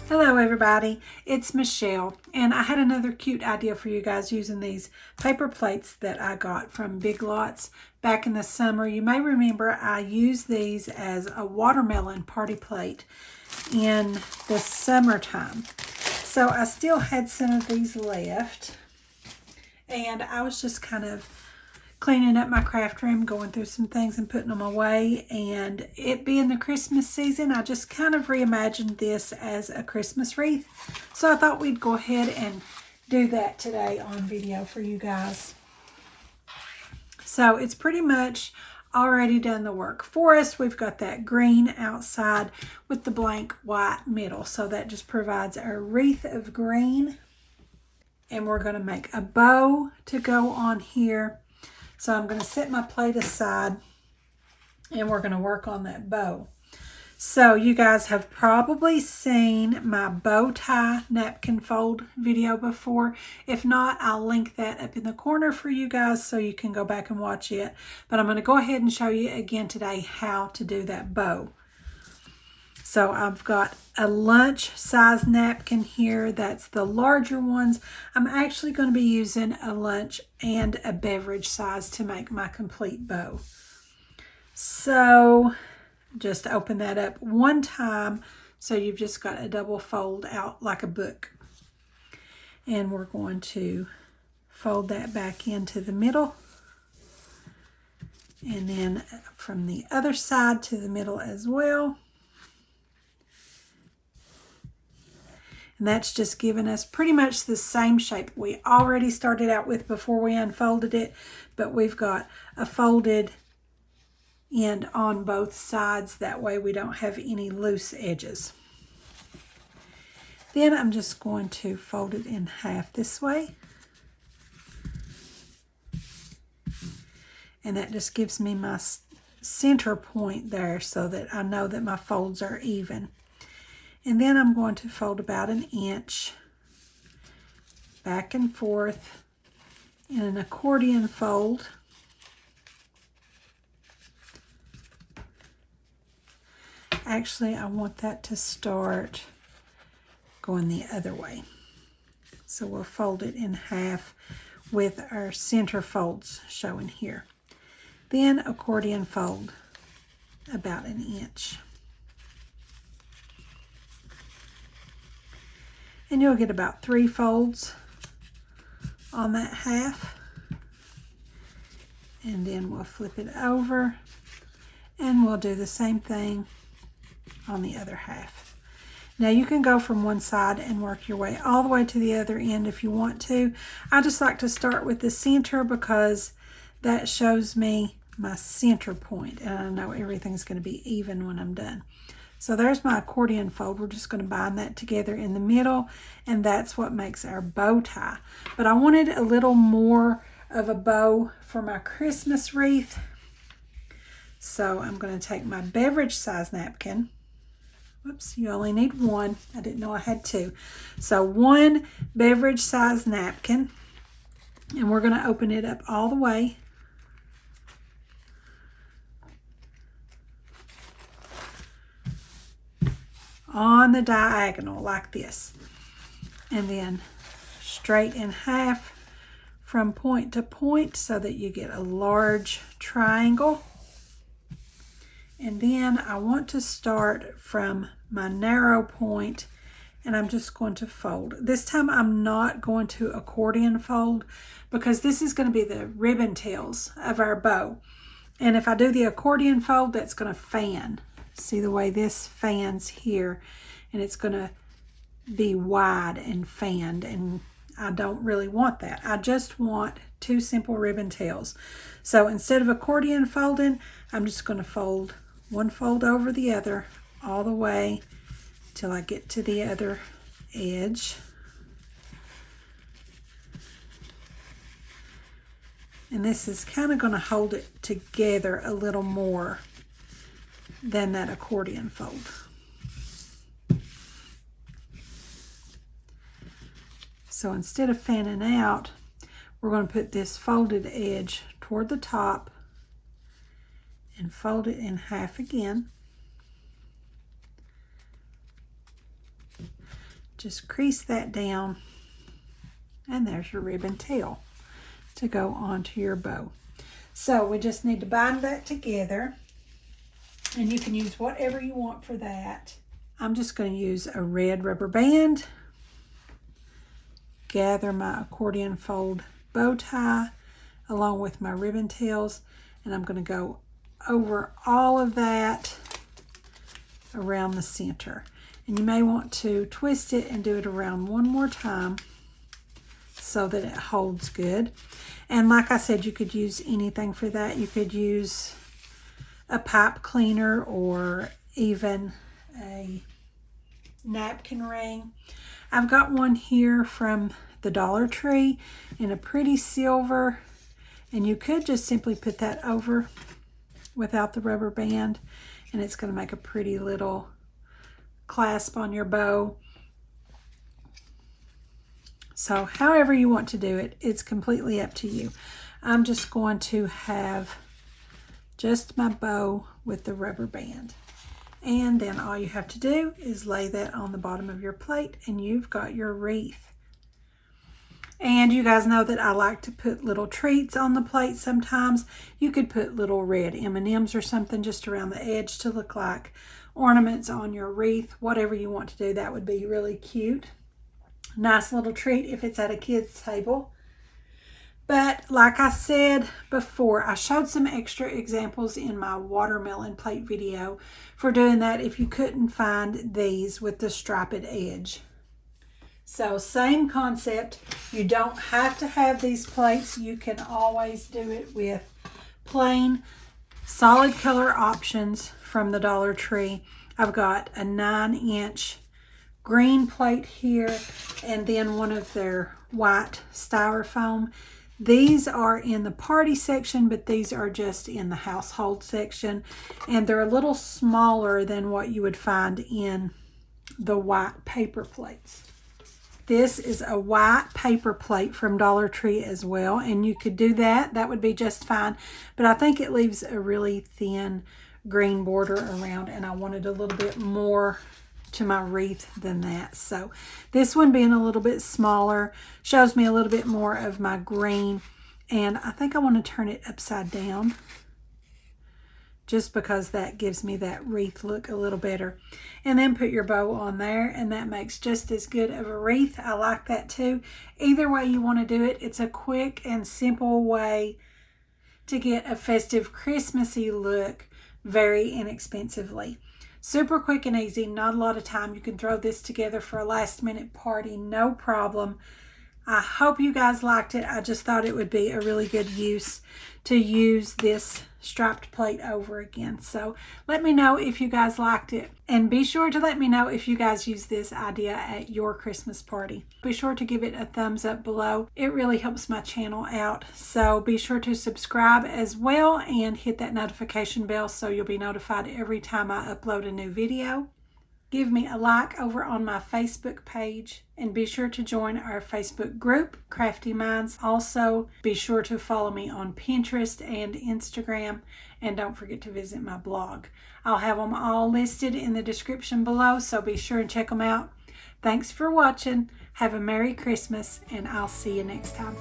Hello everybody, it's Michelle, and I had another cute idea for you guys using these paper plates that I got from Big Lots back in the summer. You may remember I used these as a watermelon party plate in the summertime. So I still had some of these left, and I was just kind of cleaning up my craft room, going through some things and putting them away. And it being the Christmas season, I just kind of reimagined this as a Christmas wreath. So I thought we'd go ahead and do that today on video for you guys. So it's pretty much already done the work for us. We've got that green outside with the blank white middle. So that just provides our wreath of green. And we're going to make a bow to go on here. So I'm going to set my plate aside and we're going to work on that bow. So you guys have probably seen my bow tie napkin fold video before. If not, I'll link that up in the corner for you guys so you can go back and watch it. But I'm going to go ahead and show you again today how to do that bow. So I've got a lunch size napkin here. That's the larger ones. I'm actually going to be using a lunch and a beverage size to make my complete bow. So just open that up one time. So you've just got a double fold out like a book. And we're going to fold that back into the middle. And then from the other side to the middle as well. And that's just giving us pretty much the same shape we already started out with before we unfolded it, but we've got a folded end on both sides. That way we don't have any loose edges. Then I'm just going to fold it in half this way. And that just gives me my center point there so that I know that my folds are even. And then I'm going to fold about an inch back and forth in an accordion fold. Actually, I want that to start going the other way. So we'll fold it in half with our center folds showing here. Then accordion fold about an inch. And you'll get about 3 folds on that half. And then we'll flip it over and we'll do the same thing on the other half. Now you can go from one side and work your way all the way to the other end if you want to. I just like to start with the center because that shows me my center point, and I know everything's going to be even when I'm done. So there's my accordion fold. We're just going to bind that together in the middle, and that's what makes our bow tie. But I wanted a little more of a bow for my Christmas wreath. So I'm going to take my beverage size napkin. Whoops, you only need one. I didn't know I had 2. So 1 beverage size napkin, and we're going to open it up all the way. On the diagonal like this, and then straight in half from point to point so that you get a large triangle. And then I want to start from my narrow point, and I'm just going to fold. This time I'm not going to accordion fold because this is going to be the ribbon tails of our bow. And if I do the accordion fold, that's going to fan. See the way this fans here, and it's going to be wide and fanned, and I don't really want that. I just want 2 simple ribbon tails. So instead of accordion folding, I'm just going to fold one fold over the other all the way till I get to the other edge. And this is kind of going to hold it together a little more than that accordion fold. So instead of fanning out, we're going to put this folded edge toward the top and fold it in half again. just crease that down, and there's your ribbon tail to go onto your bow. So we just need to bind that together, and you can use whatever you want for that. I'm just going to use a red rubber band, gather my accordion fold bow tie along with my ribbon tails, and I'm going to go over all of that around the center. And you may want to twist it and do it around one more time so that it holds good. And like I said, you could use anything for that. You could use a pipe cleaner or even a napkin ring. I've got one here from the Dollar Tree in a pretty silver, and you could just simply put that over without the rubber band, and it's going to make a pretty little clasp on your bow. So however you want to do it, it's completely up to you. I'm just going to have just my bow with the rubber band. And then all you have to do is lay that on the bottom of your plate, and you've got your wreath. And you guys know that I like to put little treats on the plate sometimes. You could put little red M&Ms or something just around the edge to look like ornaments on your wreath. Whatever you want to do, that would be really cute. Nice little treat if it's at a kid's table. But like I said before, I showed some extra examples in my watermelon plate video for doing that if you couldn't find these with the striped edge. So same concept. You don't have to have these plates. You can always do it with plain solid color options from the Dollar Tree. I've got a 9-inch green plate here, and then one of their white styrofoam. These are in the party section, but these are just in the household section, and they're a little smaller than what you would find in the white paper plates. This is a white paper plate from Dollar Tree as well, and you could do that. That would be just fine, but I think it leaves a really thin green border around, and I wanted a little bit more to my wreath than that. So this one being a little bit smaller shows me a little bit more of my green, and I think I want to turn it upside down just because that gives me that wreath look a little better. And then put your bow on there, and that makes just as good of a wreath. I like that too. Either way you want to do it, it's a quick and simple way to get a festive Christmassy look very inexpensively. Super quick and easy, not a lot of time. You can throw this together for a last minute party, no problem. I hope you guys liked it. I just thought it would be a really good use to use this striped plate over again. So let me know if you guys liked it, and be sure to let me know if you guys use this idea at your Christmas party. Be sure to give it a thumbs up below. It really helps my channel out. So be sure to subscribe as well and hit that notification bell so you'll be notified every time I upload a new video. Give me a like over on my Facebook page, and be sure to join our Facebook group, Craftie Minds. Also, be sure to follow me on Pinterest and Instagram, and don't forget to visit my blog. I'll have them all listed in the description below, so be sure and check them out. Thanks for watching. Have a Merry Christmas, and I'll see you next time.